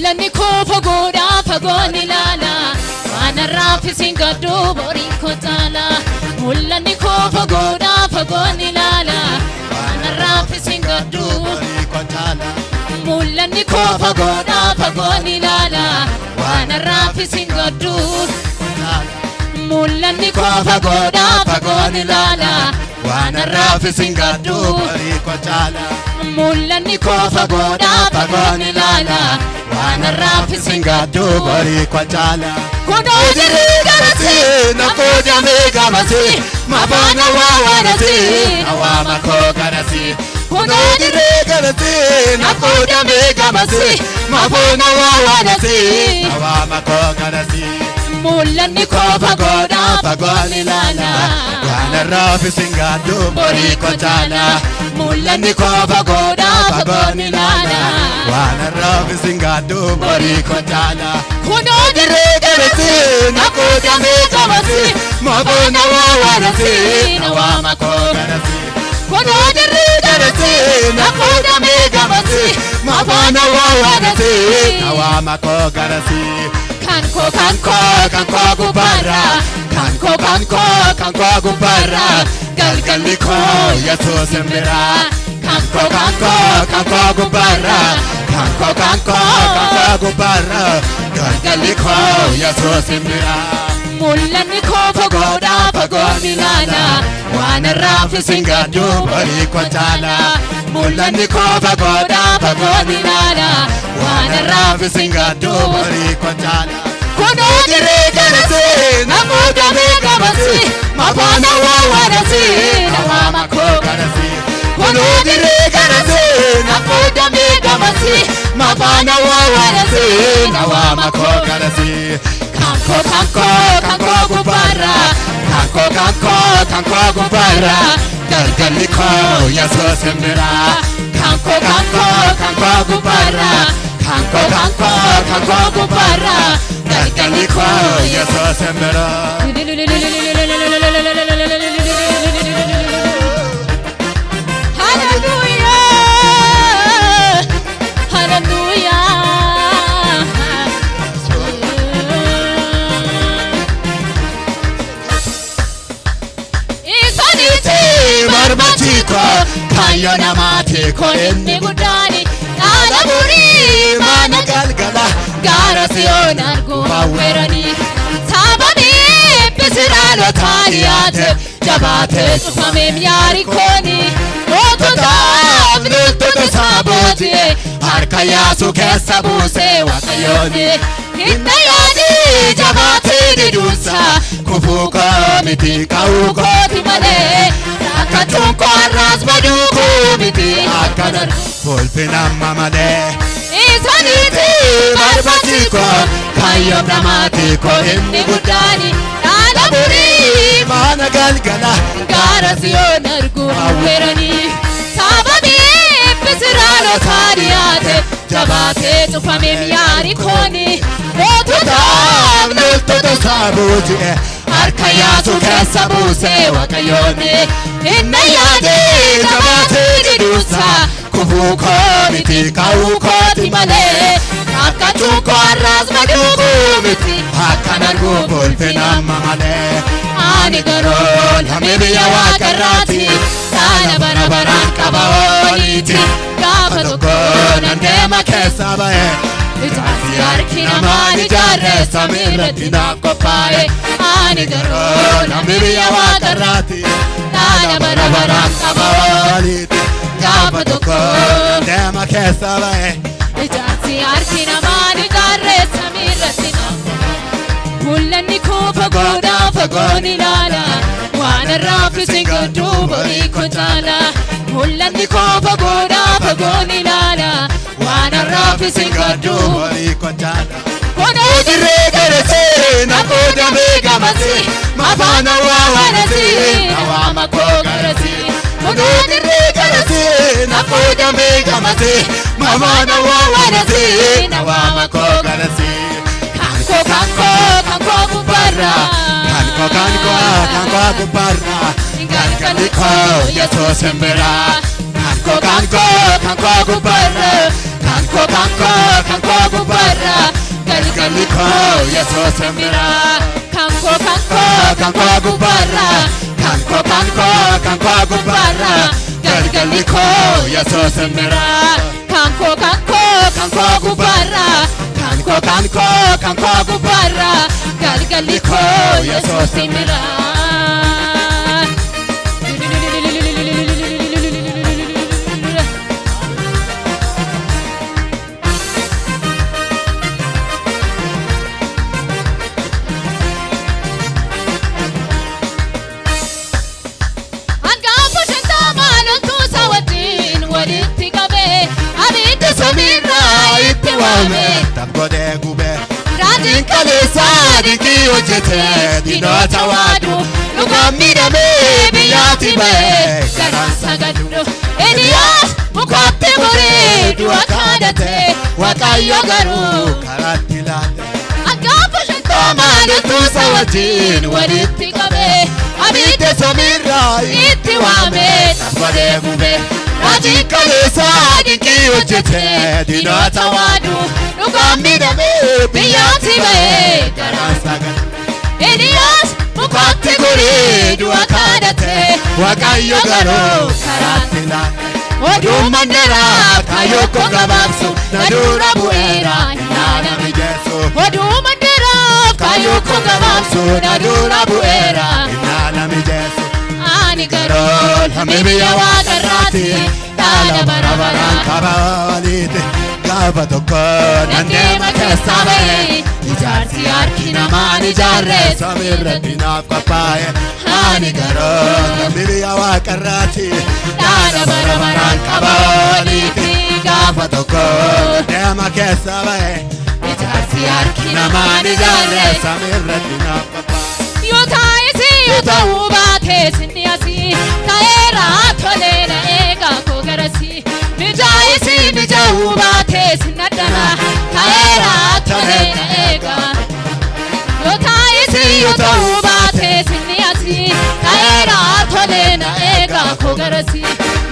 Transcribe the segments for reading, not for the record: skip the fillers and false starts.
mul'anni koo fagoodhaa fagoon ilaala waan har'aaf isin gaddu borii koo taala mul'anni koo fagoodhaa fagoon ilaala waan har'aaf isin gaddu borii koo taala mul'anni koo fagoodhaa fagoon ilaala waan har'aaf isin gaddu mul'anni koo fagoodhaa fagoon ilaala waan har'aaf isin gaddu borii koo taala mul'anni koo fagoodhaa fagoon ilaala waan har'aaf isin gaddu borii koo taala kunoo jirri garasi nakoo jamee gamasi mafaana waawanasi awaama koo garasi kunoo jirri garasi nakoo jamee gamasi mafaana waawanasi awaama koo garasi mul'anni koo fagoodhaa fagoon ilaala waan har'aaf isin gaddu borii koo taala mul'anni koo fagoodhaa fagoon ilaala waan har'aaf isin gaddu borii koo taala kunoo jirri garasi nakoo jamee gamasi mafaana waawanasi awaama koo garasi kunoo jirri garasi nakoo jamee gamasi mafaana waawanasi awaama koo garasi kanko gubara kanko gubara galgalli koo Yesuus mbira kanko gubara kanko gubara galgalli koo Yesuus mbira mul'anni koo fagoodhaa fagoon ilaala waan har'aaf isin gaddu borii koo taala mul'anni koo fagoodhaa fagoon ilaala waan har'aaf isin gaddu borii koo taala kunoo jirri garasi nakoo jamee gamasi mafaana waawanasi awaama koo garasi kunoo jirri garasi nakoo jamee gamasi mafaana waawanasi awaama koo garasi kanko gubara kanko gubara galgalli koo Yesuus mbira kanko gubara kanko gubara galgalli koo Yesuus mbira kayo namati ko inni guddaani dhaala burii mana galgala gaara siyoon argu hawwerani saabanii bisiraalotaa dhiyaate jabaate cufameem yaari kooni moototaaf loltoota isaa booji'e harka yaasu keessa buusee waaqayyooni hinna yaadii jabaatee diduunsa kufuu koo miti ka'uu kooti malee akkatuun koo har'aas baduu koo miti akkanan fulfinamma malee isaniiti barbaachi koo kaayyoom namaati koo inni guddaani dhaala burii mana galgala gaara siyoon argu hawweranii sababii bisiraalotaa dhiyaate jabaatee cufameem yaari kooni moototaaf loltoota isaa booji'e harka yaasu keessa buusee waaqayyooni hinna yaadee jabaatee diduunsa kufuu koo miti ka'uu kooti malee akkatuun koo har'aas baduu koo miti akkan argu fulfinamma malee ani garuu lamee biyya waaqarraati dhaala bara baraan qaba ooliiti gaafa tokko nan deema keessa ba'e ijaarsi harki namaan ijaarre samii irratti naaf qophaa'e ani garuu lamee biyya waaqarraati dhaala bara baraan qaba ooliiti gaafa tokko nan deema keessa ba'e ijaarsi harki namaan ijaarre samii irratti naaf qophaa'e mul'anni koo fagoodhaa fagoon ilaala waan har'aaf isin gaddu borii koo taala mul'anni koo fagoodhaa fagoon ilaala waan har'aaf isin gaddu borii koo taala kunoo jirri garasi nakoo jamee gamasi mafaana waawanasi awaama koo garasi kunoo jirri garasi nakoo jamee gamasi mafaana waawanasi awaama koo garasi kanko gubara kanko gubara galgalli koo Yesuus mbira kanko gubara kanko gubbarra galgalli koo Yesuus mira kanko gubbarra kanko gubbarra galgalli koo Yesuus mira kanko gubbarra kanko gubbarra galgalli koo Yesuus mira Tabgode gube Rajin kalesa dinki hojjete diinota waadu Lugamni dame biyyatti bahe garaan sagadu Eliyaas mukaatti muree du'a kadhate Waaqayyo garuu karaatti laate Gaafa shantamaan utuusa wajjin walitti qabe Abidda samiirraa itti waame tabgode gube Rajin kalesa dinki hojjete diinota waadu Lugamni dame biyyatti bahe garaan sagadu Eliyaas mukaatti muree du'a kadhate Waaqayyo garuu karaatti laate Oduun mandaraa kaayyoo koo gabaabsu na dura bu'eera Ilaala mijeessu Oduun mandaraa kaayyoo koo gabaabsu na dura bu'eera Ilaala mijeessu Ani garuu lammii biyya waaqarraati dhaala bara baraan Kabaaliite gaafa tokko nan deema keessaa ba'e ijaarsi harki namaan ijaarre Samiirratti naaf qophaa'e Ani garuu lammii biyya waaqarraati dhaala bara baraan qabaaliiti gaafa tokko deema keessa ba'e ijaarsi harki namaan ijaarre Samiirratti naaf qophaa'e Yoo taa'isi yoo ta'uu baate sinni asii ta'eera tolee na eegaa koo garasi Mijaa'isi mijaa'uu baate sinna dana ta'eera tolee na eegaa Yoo taa'isi yoo ta'uu baate sinni asii ta'eera tolee na eegaa koo garasi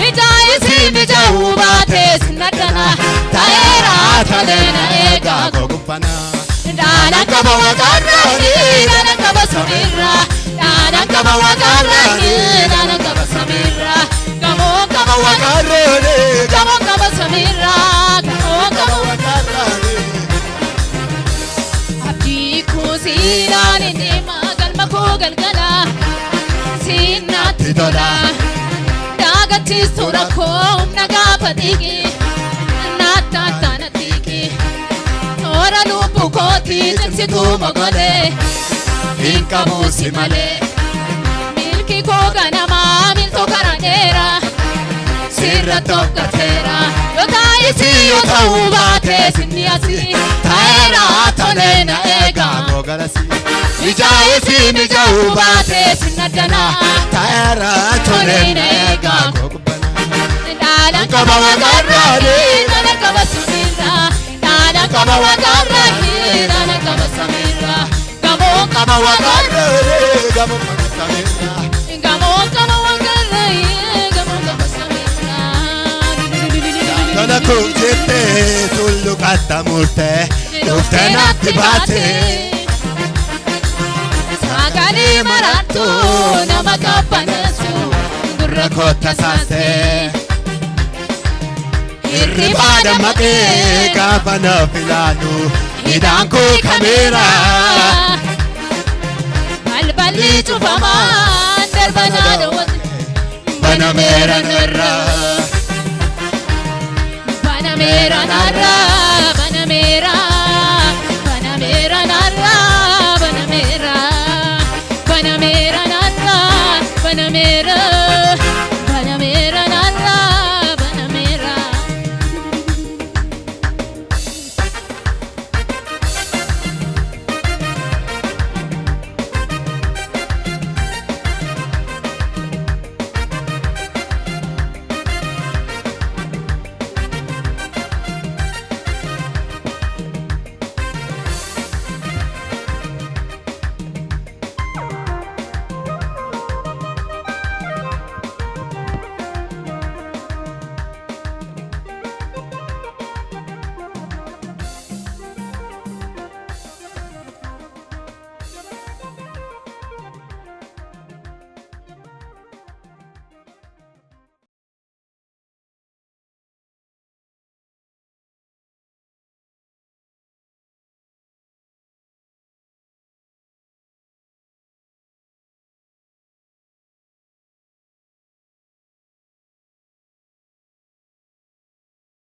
Mijaa'isi mijaa'uu baate sinna dana ta'eera tolee na eegaa koo gubbanaa Daanan qaba waaqarraani daanan qaba samiirra Daanan qaba waaqarraani daanan qaba samiirra Gamoon qaba waaqarraani gamoon qaba samiirra Gamoon qaba waaqarraani Abdii koo siidhaan deema galma koo galgala Siinnaatti tola Daagachiistu rakkoo humna gaafa dhiigi Naattaan dhiigi Ora lubbu kooti cimsituu mogolee hin qabuusi malee milki koo ganamaa miltoo karaa dheeraa sirra tokkateera yoo taa'isi yoo ta'uu baate sinni asii ta'eera tolee na eegaa Gogarasi mijaa'isi mijaa'uu baate sinna danaa ta'eera tolee na eegaa dhaalan qaba waaqarraani dhaalan qaba samiirraa Daanan qaba waaqarraani daanan qaba samiirraa Gamoon qaba waaqarraani gamoon qaba samiirraa Gamoon qaba waaqarraani gamoon qaba samiirraa Tana koo jettee tullu qaxxamurtee dhuftee natti baate Sagalee maraattuu nama qabbaneessu gurra koo tasaastee Hirribaa dammaqee gaafa naaf ilaalu hidhaan koo kameera Balballi cufamaan darbanaa dhawwate banameera narraa